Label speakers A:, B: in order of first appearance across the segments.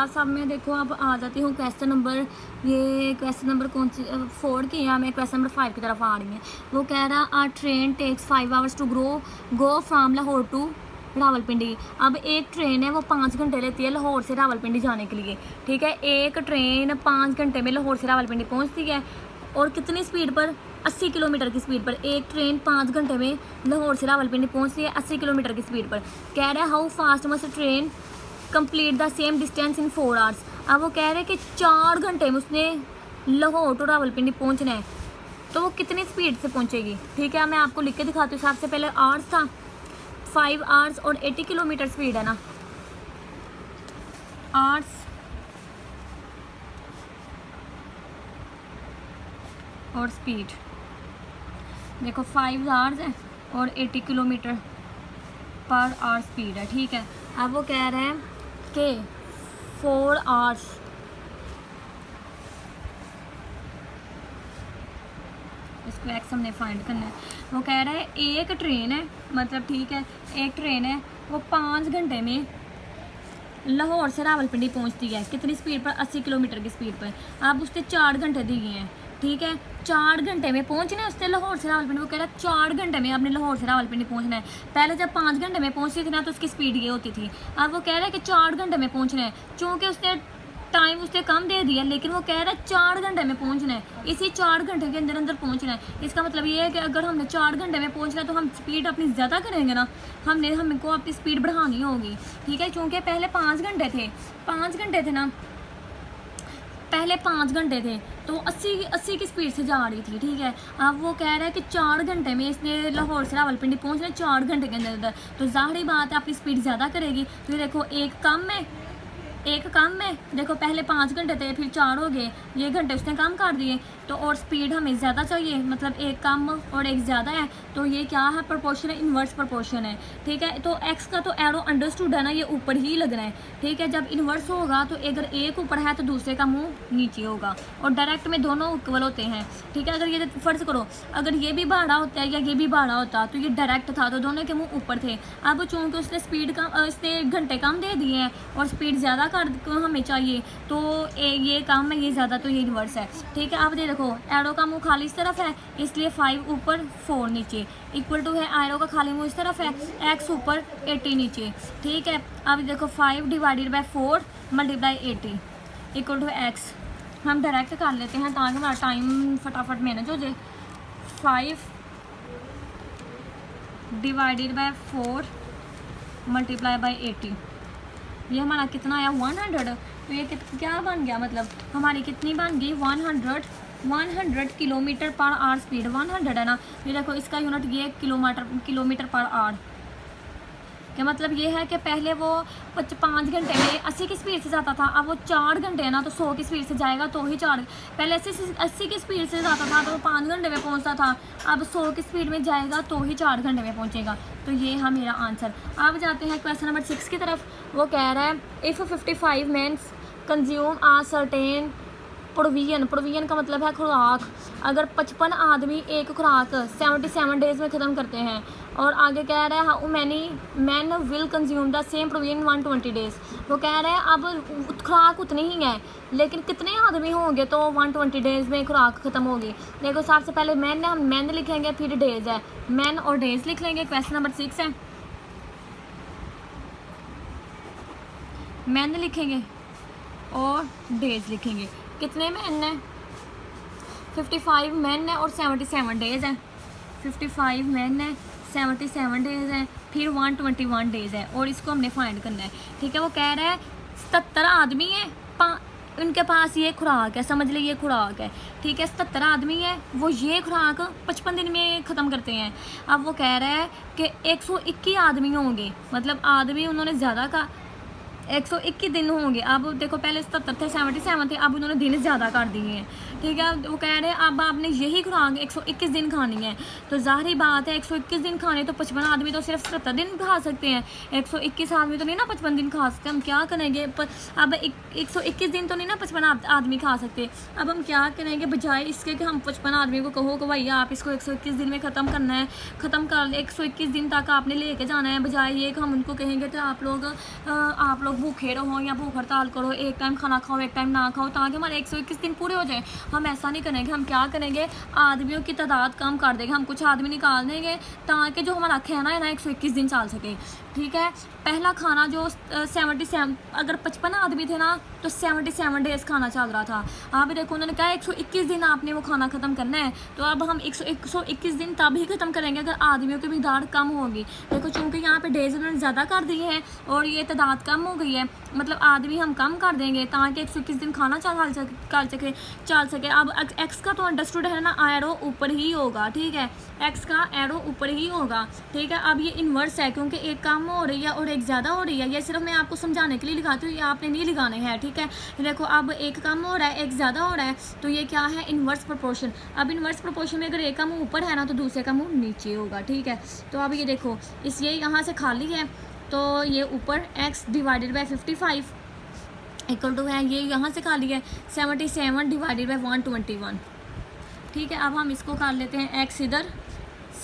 A: Class अब मैं देखो अब आ जाती हूँ क्वेश्चन नंबर, ये क्वेश्चन नंबर कौन सी 4 की है, मैं क्वेश्चन नंबर 5 की तरफ आ रही है। वो कह रहा a train takes 5 hours to go from Lahore to Rawalpindi. अब एक ट्रेन है वो 5 घंटे लेती है लाहौर से रावलपिंडी जाने के लिए, ठीक है। एक ट्रेन 5 घंटे में लाहौर से रावलपिंडी पहुंचती है और कितनी स्पीड पर, 80 किलोमीटर की स्पीड पर। एक ट्रेन 5 घंटे में लाहौर से रावलपिंडी पहुंचती है 80 किलोमीटर की स्पीड पर। कह रहा है how fast must train complete the same distance in 4 hours. अब वो कह रहे हैं कि 4 घंटे में उसने लाहौर टू रावलपिंडी पहुंचना है, तो वो कितनी स्पीड से पहुंचेगी, ठीक है। मैं आपको लिख के दिखाती हूँ। सबसे पहले आवर्स था, 5 आवर्स और 80 किलोमीटर स्पीड है ना, आवर्स और स्पीड देखो 5 आवर्स है और 80 किलोमीटर पर आवर स्पीड है, ठीक है। अब वो कह रहे हैं कि 4 आवर्स इसको एक्स हमने फाइंड करना है। वो कह रहा है एक ट्रेन है, मतलब ठीक है एक ट्रेन है वो 5 घंटे में लाहौर से रावलपिंडी पहुंचती है, कितनी स्पीड पर, 80 किलोमीटर की स्पीड पर। अब उसने 4 घंटे दिए हैं, ठीक है। 4 घंटे में पहुंचना है उससे लाहौर से रावलपिंडी। वो कह रहा है 4 घंटे में आपने लाहौर से रावलपिंडी पहुंचना है। पहले जब 5 घंटे में पहुंचती थी ना तो उसकी स्पीड ये होती थी। अब वो कह रहा है कि 4 घंटे में पहुंचना है, चूँकि उसने टाइम उसने कम दे दिया, लेकिन वो कह रहा है 4 घंटे में पहुंचना है, इसी 4 घंटे के अंदर अंदर पहुंचना है। इसका मतलब ये है कि अगर हमने 4 घंटे में पहुंचना है तो हम स्पीड अपनी ज़्यादा करेंगे ना, हमको अपनी स्पीड बढ़ानी होगी, ठीक है। क्योंकि पहले 5 घंटे थे, 5 घंटे थे ना, पहले 5 घंटे थे तो 80 की स्पीड से जा रही थी, ठीक है। अब वो कह रहा है कि 4 घंटे में इसने लाहौर से रावलपिंडी पहुंचना है 4 घंटे के अंदर अंदर, तो ज़ाहिर बात है अपनी स्पीड ज़्यादा करेगी। तो ये देखो एक कम है, देखो पहले 5 घंटे थे फिर 4 हो गए, ये घंटे उसने कम कर दिए, तो और स्पीड हमें ज़्यादा चाहिए, मतलब एक कम और एक ज़्यादा है, तो ये क्या है, प्रोपोर्शन है, इन्वर्स प्रोपोर्शन है, ठीक है। तो एक्स का तो एरो अंडरस्टूड है ना, ये ऊपर ही लगना है, ठीक है। जब इन्वर्स होगा तो अगर एक ऊपर है तो दूसरे का मुंह नीचे होगा, और डायरेक्ट में दोनों इक्वल होते हैं, ठीक है। अगर ये फर्ज करो अगर ये भी भाड़ा होता है या ये भी भाड़ा होता तो ये डायरेक्ट था, तो दोनों के मुँह ऊपर थे। अब चूँकि उसने स्पीड कम, इसने घंटे कम दे दिए हैं और स्पीड ज़्यादा कर हमें चाहिए, तो ये कम है ये ज़्यादा, तो ये इन्वर्स है, ठीक है। अब देखो एरो का मुंह खाली इस तरफ है, इसलिए 5 ऊपर 4 नीचे, इक्वल टू है एरो का खाली मुंह इस तरफ है, x ऊपर 80 नीचे, ठीक है। अब देखो 5 divided by 4 multiply 80 equal to x। हम डायरेक्ट कर लेते हैं ताकि हमारा टाइम फटाफट मैनेज हो जाए। 5 डिवाइडेड बाय 4 मल्टीप्लाई बाय 80, ये हमारा कितना आया 100। तो ये क्या बन गया, मतलब हमारी कितनी बन गई 100 किलोमीटर पर आवर स्पीड, 100 है ना। ये देखो इसका यूनिट ये किलोमीटर पर आवर, क्या मतलब ये है कि पहले वो 5 घंटे में 80 की स्पीड से जाता था, अब वो 4 घंटे है ना तो 100 की स्पीड से जाएगा तो ही 4, पहले 80 की स्पीड से जाता था तो वो 5 घंटे में पहुंचता था, अब 100 की स्पीड में जाएगा तो ही 4 घंटे में पहुंचेगा। तो ये है मेरा आंसर। अब जाते हैं क्वेश्चन नंबर 6 की तरफ। वो कह रहा है if 55 mens consume a certain provision का मतलब है खुराक, अगर 55 आदमी एक खुराक 77 डेज में ख़त्म करते हैं, और आगे कह रहा है how many man will consume the same provision 120 days. वो कह रहे हैं अब खुराक उतनी ही है लेकिन कितने आदमी होंगे तो 120 डेज में खुराक ख़त्म होगी। देखो सबसे पहले मैन है, हम मैन लिखेंगे, फिर डेज है, मैन और डेज लिख लेंगे। क्वेश्चन नंबर 6 है, मैन लिखेंगे और डेज लिखेंगे। कितने मैन है, 55 मैन है और 77 डेज है, 55 मैन है 77 डेज है, फिर 121 डेज है, और इसको हमने फाइंड करना है, ठीक है। वो कह रहा है 77 आदमी है, उनके पास ये खुराक है, समझ लीजिए ये खुराक है, ठीक है। 77 आदमी है, वो ये खुराक 55 दिन में ख़त्म करते हैं। अब वो कह रहा है कि 121 आदमी होंगे, मतलब आदमी उन्होंने ज़्यादा का 121 दिन होंगे। अब देखो पहले 77 थे, 77 थे, अब उन्होंने दिन ज़्यादा कर दिए हैं, ठीक है। वो कह रहे हैं अब आपने यही खुराक 121 दिन खानी है, तो ज़ाहिर बात है 121 दिन खाने तो 55 आदमी तो सिर्फ 77 दिन खा सकते हैं, 121 आदमी तो नहीं ना 55 दिन खा सकते। हम क्या करेंगे, अब 121 दिन तो नहीं ना 55 आदमी खा सकते। अब हम क्या करेंगे, बजाय इसके कि हम 55 आदमी को कहो कि भैया आप इसको 121 दिन में ख़त्म करना है, ख़त्म कर 121 दिन तक आपने लेके जाना है, बजाय ये कि हम उनको कहेंगे तो आप लोग लोग भूखे रहो या भूख हड़ताल करो, एक टाइम खाना खाओ एक टाइम ना खाओ, ताकि हमारे 121 दिन पूरे हो जाए। हम ऐसा नहीं करेंगे। हम क्या करेंगे, आदमियों की तादाद कम कर देंगे, हम कुछ आदमी निकाल देंगे ताकि जो हमारा खाना है ना 121 दिन चल सके। ठीक है, पहला खाना जो 77, अगर 55 आदमी थे ना तो 77 डेज़ खाना चल रहा था। आप देखो उन्होंने कहा 121 दिन आपने वो खाना ख़त्म करना है। तो अब हम 121 दिन तब ही ख़त्म करेंगे अगर आदमियों की मिकदार कम होगी। देखो चूँकि यहाँ पे डेज़ उन्होंने ज़्यादा कर दिए हैं और ये तादाद कम हो गई है, मतलब आदमी हम कम कर देंगे ताकि 121 दिन खाना चल सके। अब एक्स का तो अंडरस्टूड है ना, एरो ऊपर ही होगा। ठीक है, एक्स का एरो ऊपर ही होगा। ठीक है, अब ये इन्वर्स है क्योंकि एक कम हो रही है और एक ज़्यादा हो रही है। ये सिर्फ मैं आपको समझाने के लिए लिखाती हूँ, ये आपने नहीं लिखाने हैं। ठीक है, देखो अब एक कम हो रहा है एक ज़्यादा हो रहा है, तो ये क्या है, इन्वर्स प्रोपोर्शन। अब इन्वर्स प्रोपोर्शन में अगर एक का मुँह ऊपर है ना तो दूसरे का मुँह नीचे होगा। ठीक है, तो अब ये देखो इस ये यहाँ से खाली है तो ये ऊपर x divided by 55 equal to है, ये यहाँ से खाली है 77 डिवाइडेड बाई 121। ठीक है, अब हम इसको कर लेते हैं x इधर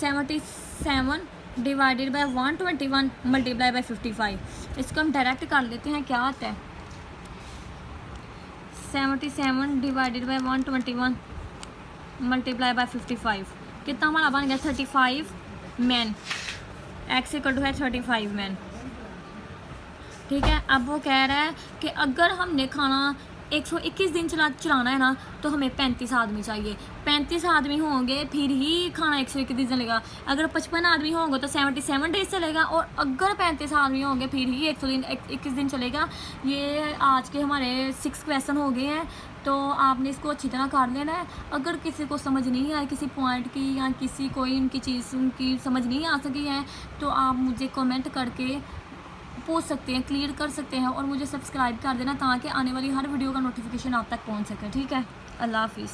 A: 77 डिवाइडेड बाई 121 मल्टीप्लाई बाई 55। इसको हम डायरेक्ट कर लेते हैं, क्या आता है 77 डिवाइडेड बाई 121 मल्टीप्लाई बाई 55, कितना हमारा बन गया 35 मैन। एक्स इक्वल टू है 35 मैन। ठीक है, अब वो कह रहा है कि अगर हमने खाना 121 दिन चलाना है ना तो हमें 35 आदमी चाहिए। 35 आदमी होंगे फिर ही खाना 121 दिन चलेगा। अगर 55 आदमी होंगे तो 77 डेज चलेगा, और अगर 35 आदमी होंगे फिर ही 121 दिन चलेगा। ये आज के हमारे 6 क्वेश्चन हो गए हैं, तो आपने इसको अच्छी तरह कर लेना है। अगर किसी को समझ नहीं आए किसी पॉइंट की या किसी कोई इनकी चीज़ उनकी समझ नहीं आ सकी है तो आप मुझे कमेंट करके पूछ सकते हैं, क्लियर कर सकते हैं, और मुझे सब्सक्राइब कर देना ताकि आने वाली हर वीडियो का नोटिफिकेशन आप तक पहुंच सके। ठीक है, अल्लाह हाफिज़।